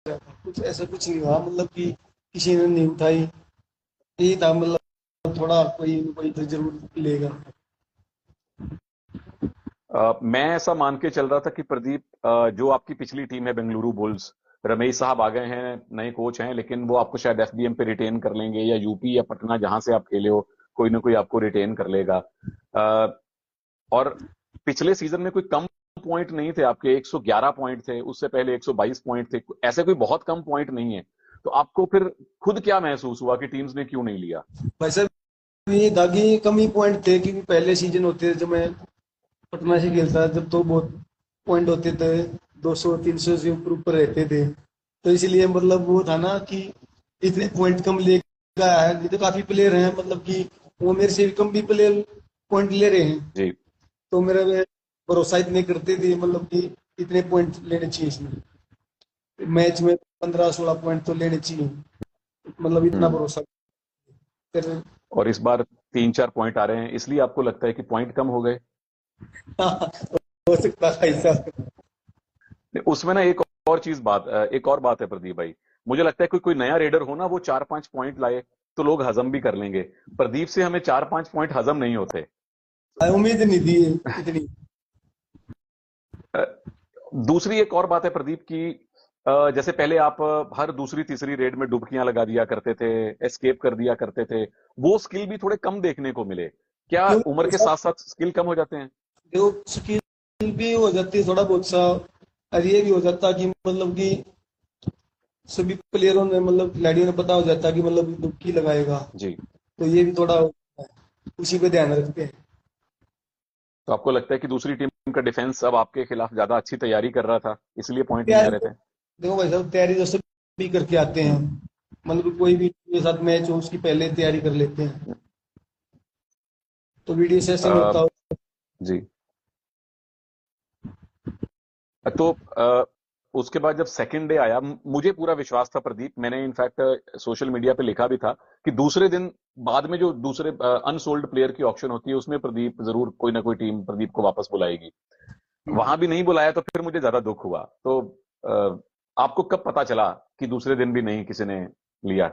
रहा था, कुछ ऐसा कुछ नहीं हुआ, मतलब कि किसी ने नहीं उठाई। यही था मतलब, थोड़ा कोई कोई तो जरूर लेगा। मैं ऐसा मान के चल रहा था कि प्रदीप, जो आपकी पिछली टीम है बेंगलुरु बुल्स, रमेश साहब आ गए हैं, नए कोच हैं, लेकिन वो आपको शायद एफबीएम पे रिटेन कर लेंगे, या यूपी या पटना जहां से आप खेले हो, कोई ना कोई आपको रिटेन कर लेगा। और पिछले सीजन में कोई कम पॉइंट नहीं थे आपके, 111 पॉइंट थे, उससे पहले 122 पॉइंट थे, ऐसे कोई बहुत कम पॉइंट नहीं है। तो आपको फिर खुद क्या महसूस हुआ कि टीम्स ने क्यों नहीं लिया? वैसे ये था कि कम ही पॉइंट थे, क्योंकि पहले सीजन होते थे जब मैं पटना से खेलता था, जब तो बहुत पॉइंट होते थे, 200 300 से ऊपर ऊपर रहते थे। तो इसलिए मतलब वो था ना कि इतने पॉइंट कम लेगा है, नहीं तो काफी प्लेयर हैं, मतलब कि वो मेरे से भी कम भी प्लेयर पॉइंट ले रहे हैं। जी। तो मेरा वे भरोसा इतने करते थे, मतलब कि इतने पॉइंट लेने चाहिए इसमें, मैच में 15 16 पॉइंट तो लेने चाहिए, मतलब इतना हम्म। भरोसा। फिर और इस बार 3-4 पॉइंट आ रहे हैं, इसलिए आपको लगता है कि पॉइंट कम हो गए? हो सकता था ऐसा। उसमें ना एक और बात है प्रदीप भाई। मुझे लगता है कि कोई नया रेडर हो ना, वो 4-5 पॉइंट लाए तो लोग हजम भी कर लेंगे। प्रदीप से हमें 4-5 पॉइंट हजम नहीं होते। उम्मीद नहीं थी इतनी। अ, दूसरी एक और बात है प्रदीप की, जैसे पहले आप हर दूसरी तीसरी रेड में डुबकियां लगा दिया करते थे, एस्केप कर दिया करते थे, वो स्किल भी थोड़े कम देखने को मिले। क्या उम्र के क्योंकि साथ साथ स्किल कम हो जाते हैं? जो स्किल भी हो जाती है थोड़ा बहुत सा, और ये भी हो जाता कि मतलब कि सभी प्लेयरों ने, मतलब खिलाड़ियों ने पता हो जाता कि मतलब डुबकी लगाएगा। जी। तो ये भी थोड़ा होता है, उसी पे ध्यान रखते हैं। तो आपको लगता है कि दूसरी टीम का डिफेंस अब आपके खिलाफ ज्यादा अच्छी तैयारी कर रहा था, इसलिए पॉइंट नहीं आ तैयारी रहे तो, थे? देखो भाई साहब, तैयारी तो सभी करके आते हैं, मतलब कोई भी टीम के साथ मैच हो उसकी पहले तैयारी कर लेते हैं। तो वीडियो सेशन अ, होता हो। जी। तो उसके बाद जब सेकंड डे आया, मुझे पूरा विश्वास था प्रदीप, मैंने इनफैक्ट सोशल मीडिया पे लिखा भी था कि दूसरे दिन बाद में जो दूसरे अनसोल्ड प्लेयर की ऑक्शन होती है, उसमें प्रदीप जरूर कोई ना कोई टीम प्रदीप को वापस बुलाएगी। वहां भी नहीं बुलाया तो फिर मुझे ज्यादा दुख हुआ। तो आपको कब पता चला कि दूसरे दिन भी नहीं किसी ने लिया?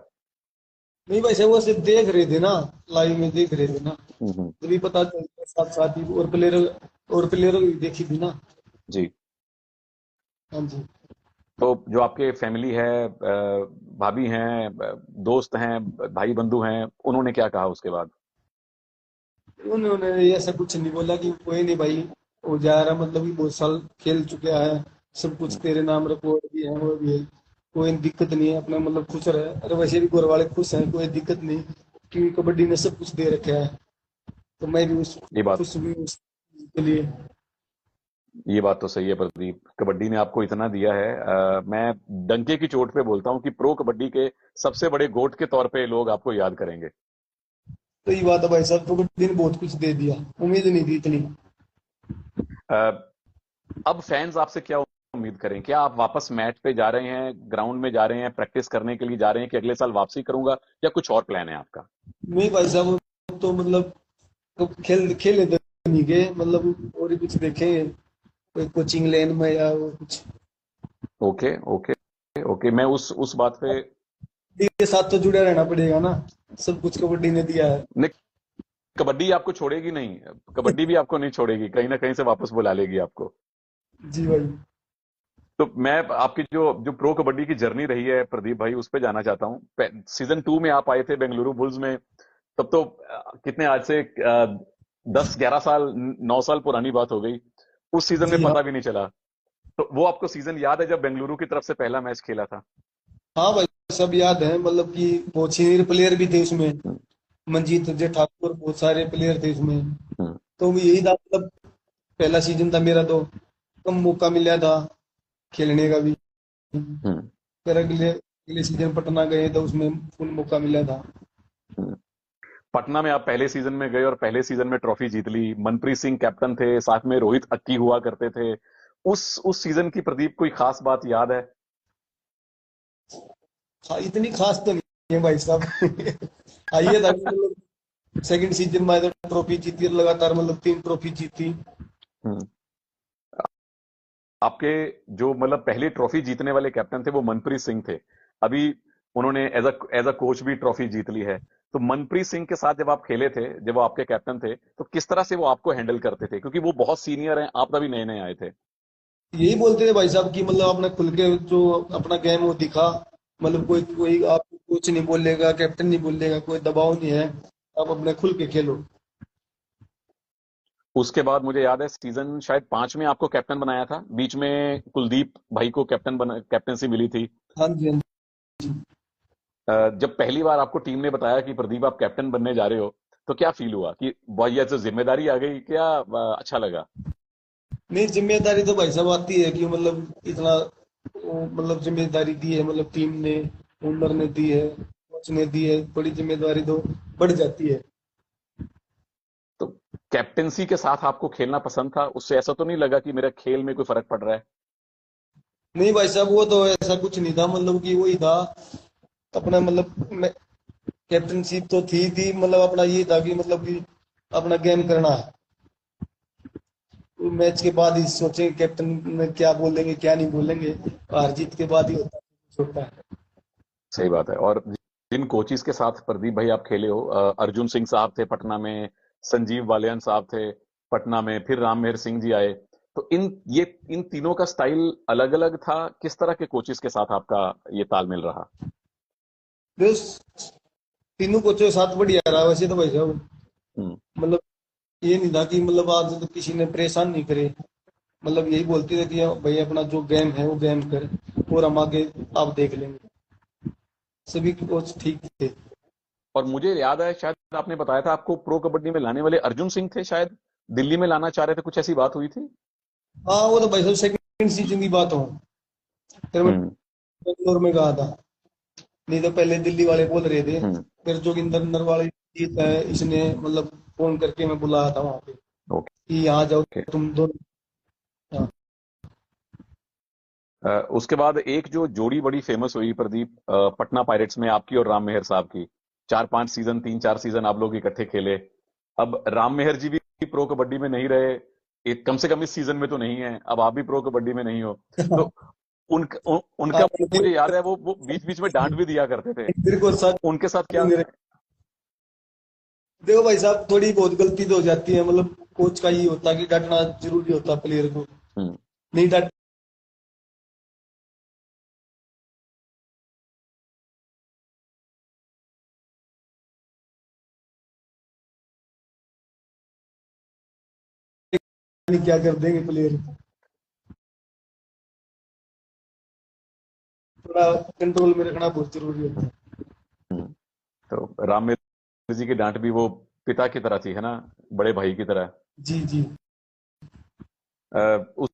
नहीं वैसे वो सिर्फ देख रहे थे ना, लाइव में देख रहे थे ना, हम्म। तभी पता चलता, साथ साथ ही और प्लेयरों की देखी थी ना। जी। हाँ जी। तो जो आपके फैमिली है, भाभी हैं, दोस्त हैं, भाई बंधु हैं, उन्होंने क्या कहा उसके बाद? उन्होंने ऐसा कुछ नहीं बोला कि कोई नहीं भाई, वो जा रहा, मतलब कि बहुत साल खेल चुका है, सब कुछ तेरे नाम रिकॉर्ड भी है, वो भी है, कोई दिक्कत नहीं है, अपना मतलब खुश रहे। अरे वैसे भी घर वाले खुश हैं, कोई दिक्कत नहीं, क्योंकि कबड्डी ने सब कुछ दे रखा है। तो मैं भी उस ये बात खुश भी उसके लिए। ये बात तो सही है प्रदीप, कबड्डी ने आपको इतना दिया है। मैं डंके की चोट पे बोलता हूं कि प्रो कबड्डी के सबसे बड़े गोट के तौर पे लोग आपको याद करेंगे। तो ये बात है भाई साहब, कबड्डी ने बहुत कुछ दे दिया, उम्मीद नहीं थी इतनी। अ, अब फैंस आपसे क्या उम्मीद करें? क्या आप वापस मैट पे जा रहे हैं, ग्राउंड में जा रहे हैं, प्रैक्टिस करने के लिए जा रहे हैं, कि अगले साल वापसी करूंगा, या कुछ और प्लान है आपका? नहीं भाई साहब, तो मतलब तो खेले तो नहीं गए, मतलब और ही कुछ देखे, कोई कोचिंग लाइन में या वो कुछ। Okay, okay, okay. मैं उस बात पे कबड्डी के साथ तो जुड़े रहना पड़ेगा ना, सब कुछ कबड्डी ने दिया है। नहीं, कबड्डी आपको छोड़ेगी नहीं, कबड्डी भी आपको नहीं छोड़ेगी, कहीं ना कहीं से वापस बुला लेगी आपको। जी भाई। तो मैं आपकी जो जो प्रो कबड्डी की जर्नी रही है प्रदीप भाई, उस पे जाना चाहता हूँ। सीजन 2 में आप आए थे बेंगलुरु बुल्स में, तब तो कितने, आज से 10-11 साल, 9 साल पुरानी बात हो गई। उस सीजन में जी हाँ। पता भी नहीं चला। तो वो आपको सीजन याद है जब बेंगलुरु की तरफ से पहला मैच खेला था? हाँ भाई, सब याद है, मतलब कि बहुत सीनियर प्लेयर भी थे उसमें, हम्म। मंजीत अजय ठाकुर, बहुत सारे प्लेयर थे उसमें। हम्म। तो यही था, मतलब पहला सीजन था मेरा, तो कम मौका मिला था खेलने का भी। हम्म। फिर अगले अगले सीजन पटना गए तो उसमें फुल मौका मिला था। हम्म। पटना में आप पहले सीजन में गए और पहले सीजन में ट्रॉफी जीत ली, मनप्रीत सिंह कैप्टन थे, साथ में रोहित अक्की हुआ करते थे। उस सीजन की प्रदीप कोई खास बात याद है? इतनी खास तो नहीं है भाई साहब। आइए था कि मतलब सेकंड सीजन में तो ट्रॉफी जीती लगातार, मतलब 3 ट्रॉफी जीती। हम्म। आपके जो मतलब पहली ट्रॉफी जीतने वाले कैप्टन थे वो मनप्रीत सिंह थे। अभी उन्होंने एज अ कोच भी ट्रॉफी जीत ली है। तो मनप्रीत सिंह के साथ जब आप खेले थे, जब वो आपके कैप्टन थे, तो किस तरह से वो आपको हैंडल करते थे, क्योंकि वो बहुत सीनियर हैं, आप तभी नए नए आए थे। यही बोलते थे भाई साहब कि मतलब अपने खुल के जो अपना गेम वो दिखा, मतलब कोई कोई आप कुछ नहीं बोलेगा, कैप्टन नहीं बोलेगा, कोई दबाव नहीं है, आप अपने खुल के खेलो। उसके बाद मुझे याद है सीजन शायद 5 में आपको कैप्टन बनाया था, बीच में कुलदीप भाई को कैप्टनसी मिली थी। हाँ जी, हाँ जब पहली बार आपको टीम ने बताया कि प्रदीप आप कैप्टन बनने जा रहे हो, तो क्या फील हुआ कि भाई ये तो जिम्मेदारी आ गई, क्या अच्छा लगा? जी। नहीं, जिम्मेदारी तो भाई साहब आती है कि मतलब इतना मतलब जिम्मेदारी दी है, मतलब टीम ने, ओनर ने दी है, कोच ने दी है, बड़ी जिम्मेदारी तो बढ़ जाती है। तो कैप्टेंसी के साथ आपको खेलना पसंद था? उससे ऐसा तो नहीं लगा कि मेरे खेल में कोई फर्क पड़ रहा है? नहीं भाई साहब, वो तो ऐसा कुछ नहीं था, मतलब कि वही था अपना, मतलब कैप्टनशिप तो थी मतलब अपना ये था कि मतलब कि अपना गेम करना है। मैच के बाद ही सोचेंगे कैप्टन में क्या बोलेंगे क्या नहीं बोलेंगे, हार जीत के बाद ही होता है। सही बात है। और जिन कोचिस के साथ प्रदीप भाई आप खेले हो, अर्जुन सिंह साहब थे पटना में, संजीव बालियान साहब थे पटना में, फिर राम मेहर सिंह जी आए। तो इन तीनों का स्टाइल अलग अलग था। किस तरह के कोचिस के साथ आपका ये तालमेल रहा? बस तीनों कोचों के साथ बढ़िया रहा वैसे तो भाई साहब, हम्म। मतलब ये नहीं था कि मतलब आज तो किसी ने परेशान नहीं करे, मतलब यही बोलते थे कि हाँ भाई अपना जो गेम है वो गेम कर, और हम आगे आप देख लेंगे। सभी कोच ठीक थे। और मुझे याद है शायद आपने बताया था आपको प्रो कबड्डी में लाने वाले अर्जुन सिंह थे, शायद दिल्ली में लाना चाह रहे थे, कुछ ऐसी बात हुई थी। हाँ, वो तो भाई साहब सेकंड सीजन की बात हो, फिर मैं हम्म। बेंगलोर में गया था। नहीं तो पहले दिल्ली वाले बोल रहे थे, हम्म। फिर जोगिंदर नरवाल जीत है, इसने मतलब फोन करके मैं बुलाया था वहां पे ओके। कि यहाँ जाओ तुम दोनों। हाँ। उसके बाद एक जो जोड़ी बड़ी फेमस हुई प्रदीप, पटना पायरेट्स में आपकी और राम मेहर साहब की। 4-5 सीजन, 3-4 सीजन आप लोग इकट्ठे खेले। अब राम मेहर जी भी प्रो कबड्डी में नहीं रहे, कम से कम इस सीजन में तो नहीं है, अब आप भी प्रो कबड्डी में नहीं हो। तो उनका मुझे याद है वो बीच बीच में डांट भी दिया करते थे। मेरे को तो साथ उनके साथ क्या? मेरे देखो भाई साहब, थोड़ी बहुत गलती तो हो जाती है, मतलब कोच का ये होता है कि डांटना जरूरी होता है प्लेयर को। हम्म। नहीं डांट क्या कर देंगे प्लेयर, थोड़ा कंट्रोल में रखना बहुत जरूरी होता है। हम्म। तो राम मेहर जी की डांट भी वो पिता की तरह थी, है ना, बड़े भाई की तरह। जी जी। उस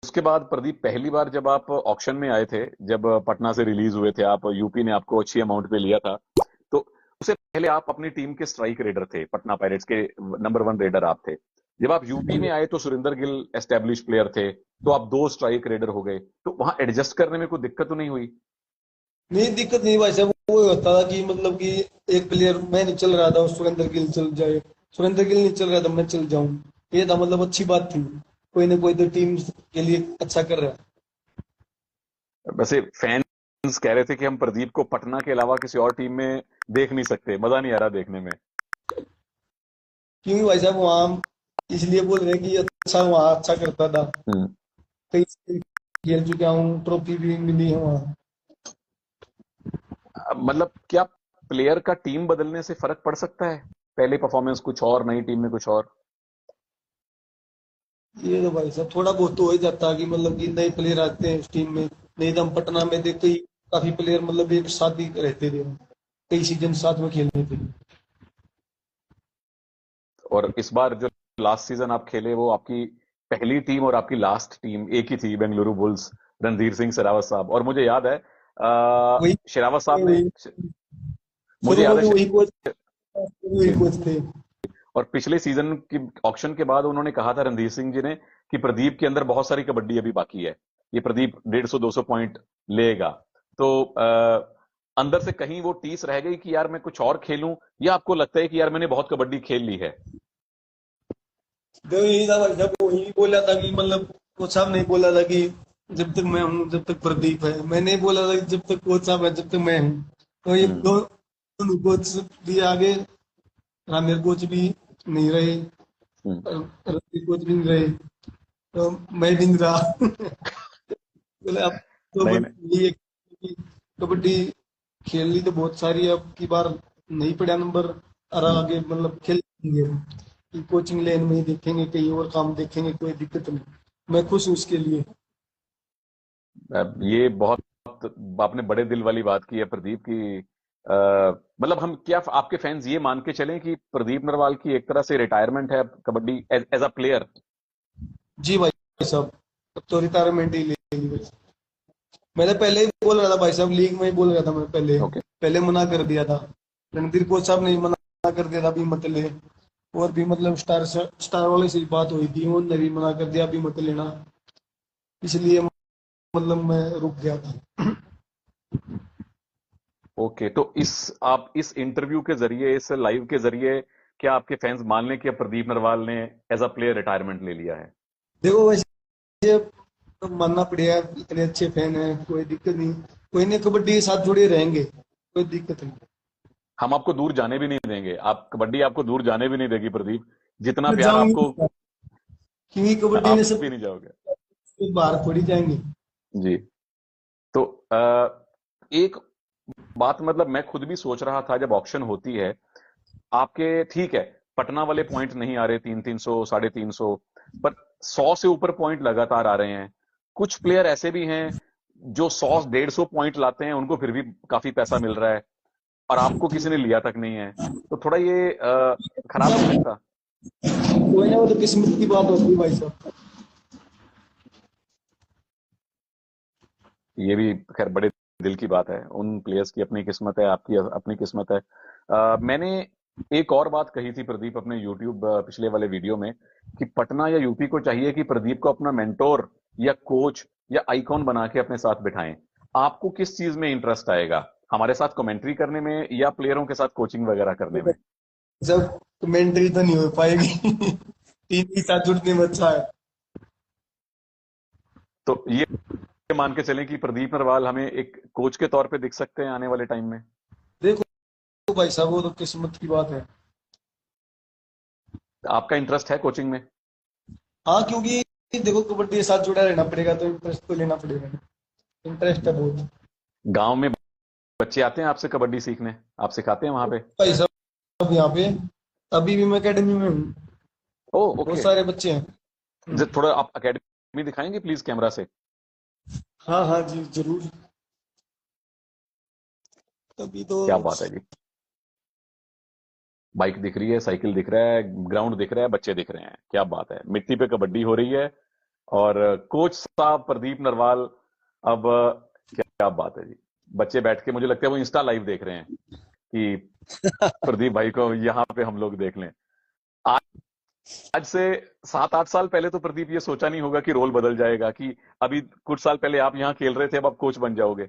उसके बाद प्रदीप पहली बार जब आप ऑक्शन में आए थे, जब पटना से रिलीज हुए थे आप, यूपी ने आपको अच्छी अमाउंट पे लिया था, तो उससे पहले आप अपनी टीम के स्ट्राइक रेडर थे, पटना पायरेट्स के नंबर 1 रेडर आप थे। जब आप यूपी में आए तो सुरेंद्र गिल एस्टेब्लिश प्लेयर थे, तो आप 2 स्ट्राइक रेडर हो गए, तो वहां एडजस्ट करने में कोई दिक्कत तो नहीं हुई? नहीं, दिक्कत नहीं भाई साहब, वो होता था कि मतलब कि एक प्लेयर मैं नहीं चल रहा था, सुरेंद्र गिल चल जाए, सुरेंद्र गिल नहीं चल रहा था मैं चल जाऊं, ये था मतलब अच्छी बात थी, कोई ना कोई तो टीम के लिए अच्छा कर रहा है। वैसे फैंस कह रहे थे कि हम प्रदीप को पटना के अलावा किसी और टीम में देख नहीं सकते, मजा नहीं आ रहा देखने में। क्योंकि भाई साहब वहाँ इसलिए बोल रहे हैं कि अच्छा वहाँ अच्छा करता था, हम्म। कई खेल चुका हूँ, ट्रॉफी भी मिली है वहाँ। मतलब क्या प्लेयर का टीम बदलने से फर्क पड़ सकता है? पहले परफॉर्मेंस कुछ और, नई टीम में कुछ और। ये तो भाई साहब थोड़ा बहुत तो हो ही जाता है कि मतलब कि नए प्लेयर आते हैं उस टीम में। नहीं तो हम पटना में देखते ही काफी प्लेयर मतलब एक साथ ही रहते थे, कई सीजन साथ में खेलते थे। और इस बार जो लास्ट सीजन आप खेले, वो आपकी पहली टीम और आपकी लास्ट टीम एक ही थी, बेंगलुरु बुल्स, रणधीर सिंह शेरावत साहब। और मुझे याद है वही शेरावत साहब ने, वही मुझे शुरू में याद है भी वही कोच, वही कोच थे। और पिछले सीजन की ऑक्शन के बाद उन्होंने कहा था रणधीर सिंह जी ने कि प्रदीप के अंदर बहुत सारी कबड्डी अभी बाकी है, ये प्रदीप 150-200 पॉइंट लेगा। तो अंदर से कहीं वो टीस रह गई कि यार मैं कुछ और खेलूं, या आपको लगता है कि यार मैंने बहुत कबड्डी खेल ली है? तो यही था भाई साहब, वही बोला था कि मतलब कोच साहब ने बोला था कि जब तक मैं हूँ जब तक प्रदीप है, मैंने बोला था कि जब तक कोच साहब है जब तक मैं हूँ। तो ये हम्म। दोनों कोच भी आगे, रामेर कोच भी नहीं रहे, हम्म। रवि कोच भी नहीं रहे, तो मैं भी नहीं रहा। बोले अब तो नहीं बस नहीं। यही है कि कबड्डी खेलनी तो बहुत सारी है, अब की बार नहीं पड़ा नंबर, और हम्म। आगे मतलब खेलेंगे कि कोचिंग लाइन में ही देखेंगे, कहीं और काम देखेंगे, कोई दिक्कत नहीं। मैं खुश हूँ उसके लिए। ये बहुत आपने बड़े दिल वाली बात की है प्रदीप की। अ, मतलब हम क्या आपके फैंस ये मान के चलें कि प्रदीप नरवाल की एक तरह से रिटायरमेंट है कबड्डी एज अ प्लेयर? जी भाई साहब, अब तो रिटायरमेंट ही ले ली भाई। मैंने पहले ही बोल रहा था भाई साहब, लीग में ही बोल रहा था मैं, पहले ओके। पहले मना कर दिया था। रणधीर कोच साहब ने ही मना कर दिया था, अभी मत ले। और भी मतलब स्टार वाले से ही बात हुई थी, उन्होंने भी मना कर दिया अभी मत लेना, इसलिए मतलब मैं रुक गया था। ओके, तो इस आप इस इंटरव्यू के जरिए, इस लाइव के जरिए, क्या आपके फैंस मान लें कि अब प्रदीप नरवाल ने एज अ प्लेयर रिटायरमेंट ले लिया है? देखो वैसे तो मानना पड़ेगा, इतने अच्छे फैन हैं, कोई दिक्कत नहीं। कोई नहीं, कबड्डी के साथ जुड़े रहेंगे, कोई दिक्कत नहीं। हम आपको दूर जाने भी नहीं देंगे, आप कबड्डी आपको दूर जाने भी नहीं देगी प्रदीप, जितना मैं प्यार जाऊंगी आपको। क्योंकि कबड्डी ने आप सब भी नहीं जाओगे? बाहर थोड़ी जाएंगे। जी। तो एक बात, मतलब मैं खुद भी सोच रहा था जब ऑक्शन होती है आपके, ठीक है, पटना वाले पॉइंट नहीं आ रहे, 300 350, पर 100 से ऊपर पॉइंट लगातार आ रहे हैं। कुछ प्लेयर ऐसे भी हैं जो 100 150 पॉइंट लाते हैं, उनको फिर भी काफी पैसा मिल रहा है, और आपको किसी ने लिया तक नहीं है। तो थोड़ा ये खराब नहीं सब लगता? कोई ना, वो तो किस्मत की बात होती है भाई साहब। ये भी खैर बड़े दिल की बात है, उन प्लेयर्स की अपनी किस्मत है, आपकी अपनी किस्मत है। मैंने एक और बात कही थी प्रदीप अपने यूट्यूब पिछले वाले वीडियो में, कि पटना या यूपी को चाहिए कि प्रदीप को अपना मेंटोर या कोच या आइकॉन बना के अपने साथ बिठाएं। आपको किस चीज में इंटरेस्ट आएगा, हमारे साथ कमेंट्री करने में या प्लेयरों के साथ कोचिंग वगैरह करने में? सब कमेंट्री तो नहीं हो पाएगी। टीम के साथ जुड़ने में अच्छा है। तो ये मान के चलें कि प्रदीप नरवाल हमें एक कोच के तौर पे दिख सकते हैं आने वाले टाइम में? देखो भाई साहब, वो तो किस्मत की बात है। आपका इंटरेस्ट है कोचिंग में? हाँ, क्योंकि देखो कबड्डी के साथ जुड़ा रहना पड़ेगा, तो इंटरेस्ट तो लेना पड़ेगा। इंटरेस्ट है बहुत। गांव में बच्चे आते हैं आपसे कबड्डी सीखने, आप सिखाते हैं वहां पे? भाई साहब यहाँ पे अभी भी मैं एकेडमी में हूँ, ओ बहुत ओके। सारे बच्चे हैं। थोड़ा आप एकेडमी दिखाएंगे प्लीज कैमरा से? हाँ हाँ जी जरूर। अभी तो क्या बात है जी। बाइक दिख रही है, साइकिल दिख रहा है, ग्राउंड दिख रहा है, बच्चे दिख रहे हैं, क्या बात है, मिट्टी पे कबड्डी हो रही है। और कोच साहब प्रदीप नरवाल, अब क्या बात है जी। बच्चे बैठ के मुझे लगता है वो इंस्टा लाइव देख रहे हैं कि प्रदीप भाई को यहाँ पे हम लोग देख लें। आज आज से 7 8 साल पहले तो प्रदीप ये सोचा नहीं होगा कि रोल बदल जाएगा, कि अभी कुछ साल पहले आप यहाँ खेल रहे थे, अब आप कोच बन जाओगे।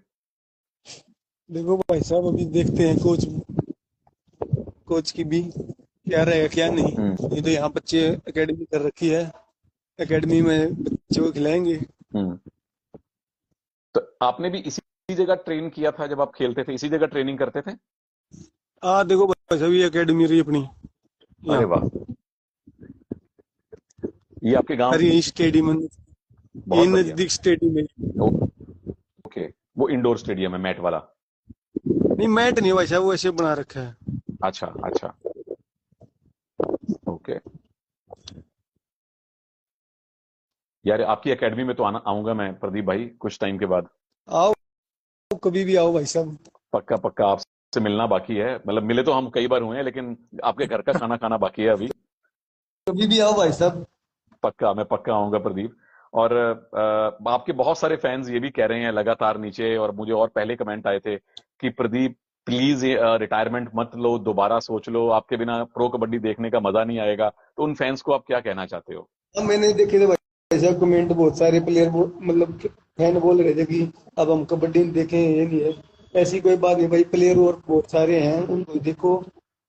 देखो भाई साहब, अभी देखते हैं कोच कोच की भी क्या रहेगा क्या हम्म। नहीं। ये तो यहाँ बच्चे एकेडमी कर रखी है, एकेडमी में बच्चों को खिलाएंगे। हम्म। तो आपने भी इसी जगह ट्रेन किया था जब आप खेलते थे, इसी जगह ट्रेनिंग करते थे? देखो भाई साहब, ये एकेडमी रही अपनी अरे यहाँ, वाह। ये आपके गांव हरी स्टेडियम, ये बहुत बढ़िया। नजदीक स्टेडियम है। ओके, वो इंडोर स्टेडियम है मैट वाला? नहीं, मैट नहीं भाई साहब, वो ऐसे बना रखा है। अच्छा अच्छा। ओके। यार आपकी एकेडमी में तो आना आऊंगा मैं प्रदीप भाई कुछ टाइम के बाद। आओ, कभी भी आओ भाई साहब। पक्का पक्का, आपसे मिलना बाकी है, मतलब मिले तो हम कई बार हुए हैं, लेकिन आपके घर का खाना खाना बाकी है अभी। कभी भी आओ भाई साहब। पक्का, मैं पक्का आऊंगा प्रदीप। और आपके बहुत सारे फैंस ये भी कह रहे हैं लगातार नीचे, और मुझे और पहले कमेंट आए थे कि प्रदीप प्लीज रिटायरमेंट मत लो, दोबारा सोच लो, आपके बिना प्रो कबड्डी देखने का मजा नहीं आएगा। तो उन फैंस को आप क्या कहना चाहते हो? अब मैंने देखे थे भाई साहब कमेंट, बहुत सारे प्लेयर मतलब फैन बोल रहे थे कि अब हम कबड्डी नहीं देखें, ये नहीं है। ऐसी कोई बात नहीं भाई, प्लेयर और बहुत सारे हैं, उनको देखो।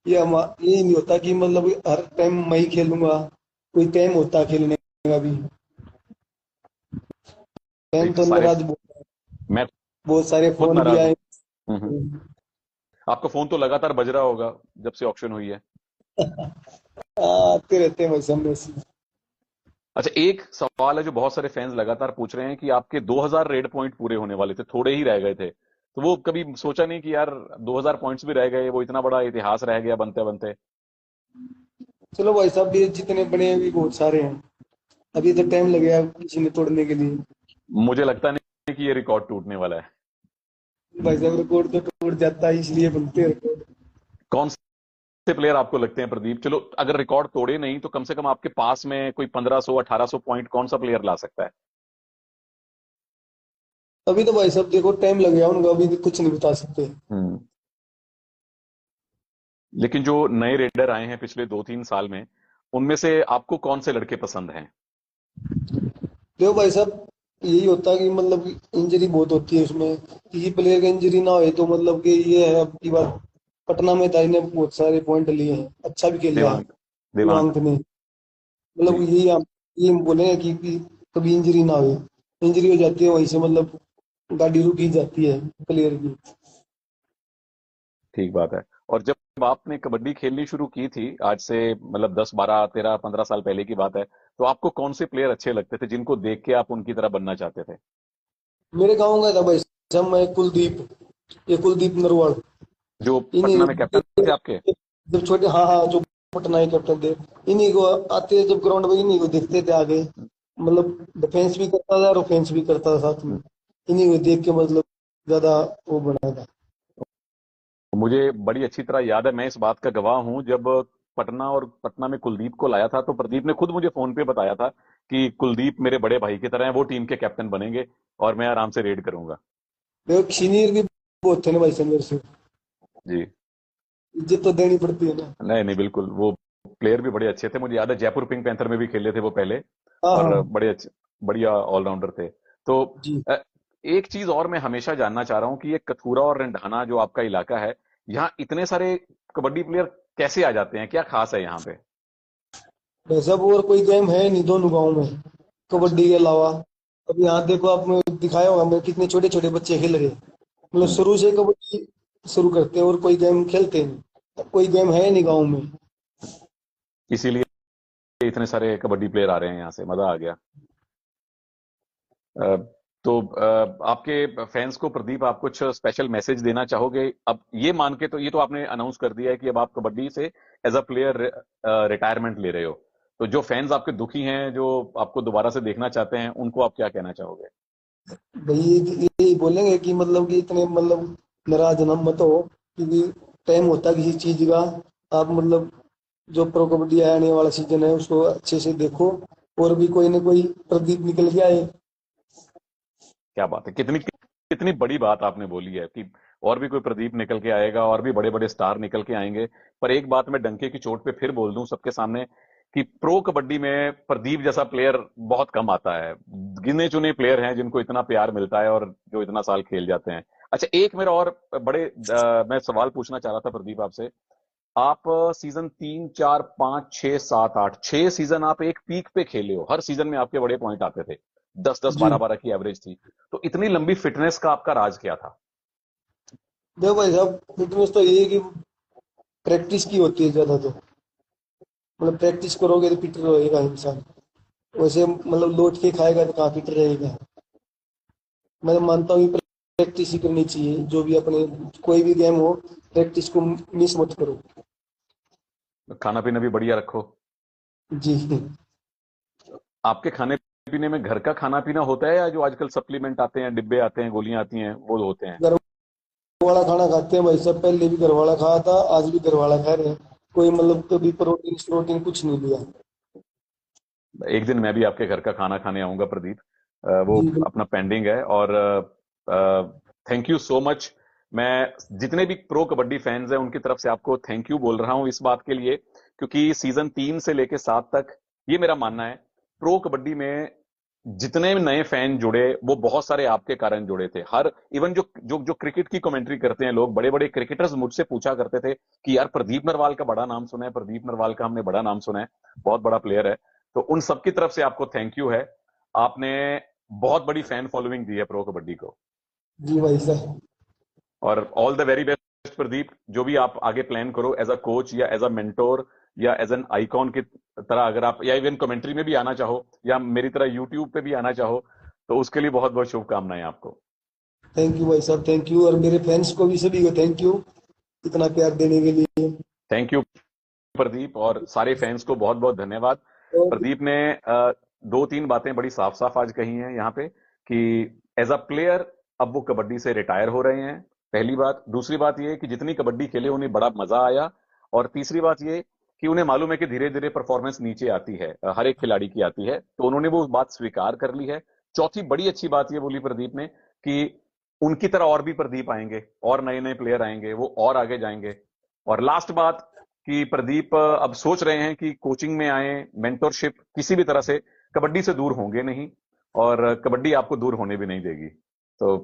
ये नहीं होता कि मतलब हर टाइम मैं ही खेलूंगा, कोई टाइम होता है खेलने का भी। फैन एक तो सारे नाराज मैं बहुत सारे खुद फोन भी नाराज हूं। आए। आपका फोन तो लगातार बज रहा होगा जब से ऑक्शन हुई है। आते रहते हैं भाई सब मैसेज। अच्छा, एक सवाल है जो बहुत सारे फैंस लगातार पूछ रहे हैं कि आपके 2000 रेड पॉइंट पूरे होने वाले थे, थोड़े ही रह गए थे, तो वो कभी सोचा नहीं कि यार 2000 पॉइंट्स भी रह गए, वो इतना बड़ा इतिहास रह गया बनते बनते। चलो भाई साहब भी जितने बने हैं भी बहुत सारे हैं, अभी तो टाइम लगेगा किसी ने तोड़ने के लिए। मुझे लगता नहीं कि ये रिकॉर्ड टूटने वाला है। भाई साहब रिकॉर्ड तो टूट जाता है इसलिए बनते हैं रिकॉर्ड। कौन से प्लेयर आपको लगते हैं प्रदीप, चलो अगर रिकॉर्ड तोड़े नहीं तो कम से कम आपके पास में कोई 1500 1800 पॉइंट कौन सा प्लेयर ला सकता है? अभी तो भाई साहब देखो टाइम लगेगा उनका, अभी भी कुछ नहीं बता सकते। हम्म। लेकिन जो नए रेडर आए हैं पिछले 2-3 साल में, उनमें से आपको कौन से लड़के पसंद हैं? देखो भाई साहब यही होता है कि मतलब इंजरी बहुत होती है उसमें, किसी प्लेयर का इंजरी ना हो तो मतलब कि ये है अब की बार पटना में था, इन्हें बहुत सारे पॉइंट लिए हैं, अच्छा भी खेला है देवांग। देवांग। दिवांग ने। मतलब जी। यही आप ये बोले कि कभी इंजरी ना हो, इंजरी हो जाती है वहीं से मतलब गाड़ी रुकी जाती है प्लेयर की। ठीक बात है। और जब आपने कबड्डी खेलनी शुरू की थी, आज से मतलब 10 12 13 15 साल पहले की बात है, तो आपको कौन से प्लेयर अच्छे लगते थे जिनको देख के आप उनकी तरह बनना चाहते थे? मेरे गाँव का था भाई साहब, मैं कुलदीप, ये कुलदीप नरवाल। जो इन्हीं पटना में कैप्टन थे आपके? जब छोटे, हाँ हाँ, जो पटना के कैप्टन थे, इन्हीं को आते जब ग्राउंड में इन्हीं को देखते थे आगे, मतलब डिफेंस भी करता था और ऑफेंस भी करता था साथ में, इन्हीं को देख के मतलब ज्यादा वो बना था। मुझे बड़ी अच्छी तरह याद है, मैं इस बात का गवाह हूं, जब पटना में कुलदीप को लाया था तो प्रदीप ने खुद मुझे फोन पे बताया था कि कुलदीप मेरे बड़े भाई की तरह है, वो टीम के कैप्टन बनेंगे और मैं आराम से रेड करूंगा। देखो सीनियर भी बहुत थे ना भाई संजय से, जी। इज्जत तो देनी पड़ती है ना। नहीं नहीं, बिल्कुल, वो प्लेयर भी बड़े अच्छे थे, मुझे याद है जयपुर पिंक पैंथर में भी खेले थे वो पहले, हाँ और हाँ। बड़े अच्छे, बढ़िया ऑलराउंडर थे। तो जी अ, एक चीज और मैं हमेशा जानना चाह रहा हूं कि ये कथूरा और रंढाना जो आपका इलाका है, यहाँ इतने सारे कबड्डी प्लेयर कैसे आ जाते हैं, क्या खास है यहाँ पे? भाई साहब और कोई गेम है नहीं दोनों गाँव में अच्छा। कबड्डी के अलावा। अब यहाँ देखो आपने दिखाया होगा मैं कितने छोटे छोटे बच्चे खेल रहे हैं, मतलब हम्म। शुरू से कबड्डी शुरू करते हैं और कोई गेम खेलते नहीं, कोई गेम है नहीं गाँव में। इसीलिए इतने सारे कबड्डी प्लेयर आ रहे हैं यहाँ से, मजा आ गया। अ, तो आपके फैंस को प्रदीप आप कुछ स्पेशल मैसेज देना चाहोगे? अब ये मान के, तो ये तो आपने अनाउंस कर दिया है कि अब आप कबड्डी से एज अ प्लेयर रिटायरमेंट ले रहे हो, तो जो फैंस आपके दुखी हैं, जो आपको दोबारा से देखना चाहते हैं, उनको आप क्या कहना चाहोगे? भाई यही बोलेंगे कि मतलब कि इतने मतलब नाराज ना मत हो, क्योंकि टाइम होता है किसी चीज का। आप मतलब जो प्रो कबड्डी आने वाला सीजन है उसको अच्छे से देखो, और भी कोई ना कोई प्रदीप निकल के आए। क्या बात है, कितनी कितनी बड़ी बात आपने बोली है कि और भी कोई प्रदीप निकल के आएगा, और भी बड़े बड़े स्टार निकल के आएंगे। पर एक बात मैं डंके की चोट पे फिर बोल दूं सबके सामने, कि प्रो कबड्डी में प्रदीप जैसा प्लेयर बहुत कम आता है। गिने चुने प्लेयर हैं जिनको इतना प्यार मिलता है और जो इतना साल खेल जाते हैं। अच्छा, एक मेरा और मैं सवाल पूछना चाह रहा था प्रदीप आपसे। आप सीजन 3 4 5 6 7 8, 6 सीजन आप एक पीक पे खेले हो, हर सीजन में आपके बड़े पॉइंट आते थे, 10 10 12 12 की एवरेज थी, तो इतनी लंबी फिटनेस का आपका राज क्या था? देखो भाई साहब फिटनेस तो ये है कि प्रैक्टिस की होती है ज्यादा, तो मतलब प्रैक्टिस करोगे तो फिट रहेगा इंसान, वैसे मतलब लौट के खाएगा तो कहाँ फिट रहेगा। मैं तो मानता हूँ कि प्रैक्टिस ही करनी चाहिए, जो भी अपने कोई भी गेम हो प्रैक्टिस को मिस मत करो। खाना पीना भी बढ़िया रखो। जी आपके खाने पीने में घर का खाना पीना होता है, या जो आजकल सप्लीमेंट आते हैं, डिब्बे आते हैं, गोलियां आती हैं, वो होते हैं? घर वाला खाना खाते हैं भाई सब, पहले भी घर वाला खाया था, आज भी घर वाला खा रहे हैं, कोई मतलब कभी प्रोटीन प्रोटीन कुछ नहीं लिया। एक दिन मैं भी आपके घर का खाना खाने आऊंगा प्रदीप, वो जी बिल्कुल। अपना पेंडिंग है। और थैंक यू सो मच। मैं जितने भी प्रो कबड्डी फैंस हैं उनकी तरफ से आपको थैंक यू बोल रहा हूं इस बात के लिए, क्योंकि सीजन 3 से लेके 7 तक, ये मेरा मानना है, प्रो कबड्डी में जितने नए फैन जुड़े वो बहुत सारे आपके कारण जुड़े थे। हर इवन जो जो जो क्रिकेट की कमेंट्री करते हैं लोग, बड़े बड़े क्रिकेटर्स मुझसे पूछा करते थे कि यार प्रदीप नरवाल का बड़ा नाम सुना है, प्रदीप नरवाल का हमने बड़ा नाम सुना है, बहुत बड़ा प्लेयर है। तो उन सबकी तरफ से आपको थैंक यू है। आपने बहुत बड़ी फैन फॉलोइंग दी है प्रो कबड्डी को। जी भाई साहब। और all the very best Pradeep, जो भी आप आगे प्लान करो एज अ कोच या एज अ मेंटोर या एज एन आइकॉन की तरह, अगर आप या इवन कमेंट्री में भी आना चाहो या मेरी तरह यूट्यूब पे भी आना चाहो, तो उसके लिए बहुत बहुत शुभकामनाएं आपको। थैंक यू भाई साहब, थैंक यू। और मेरे फैंस को भी, सभी को थैंक यू इतना प्यार देने के लिए। थैंक यू प्रदीप, और सारे फैंस को बहुत बहुत धन्यवाद। और प्रदीप ने दो तीन बातें बड़ी साफ साफ आज कही हैं यहाँ पे, कि एज अ प्लेयर अब वो कबड्डी से रिटायर हो रहे हैं, पहली बात। दूसरी बात ये कि जितनी कबड्डी खेले उन्हें बड़ा मजा आया। और तीसरी बात ये कि उन्हें मालूम है कि धीरे धीरे परफॉर्मेंस नीचे आती है, हर एक खिलाड़ी की आती है, तो उन्होंने वो बात स्वीकार कर ली है। चौथी बड़ी अच्छी बात ये बोली प्रदीप ने कि उनकी तरह और भी प्रदीप आएंगे, और नए नए प्लेयर आएंगे, वो और आगे जाएंगे। और लास्ट बात कि प्रदीप अब सोच रहे हैं कि कोचिंग में आए, मेंटरशिप किसी भी तरह से कबड्डी से दूर होंगे नहीं, और कबड्डी आपको दूर होने भी नहीं देगी। तो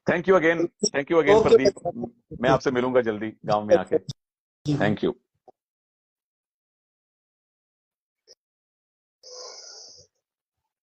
thank you again, thank you again okay Pradeep. मैं आपसे मिलूंगा जल्दी गांव में आके। जी। Thank you.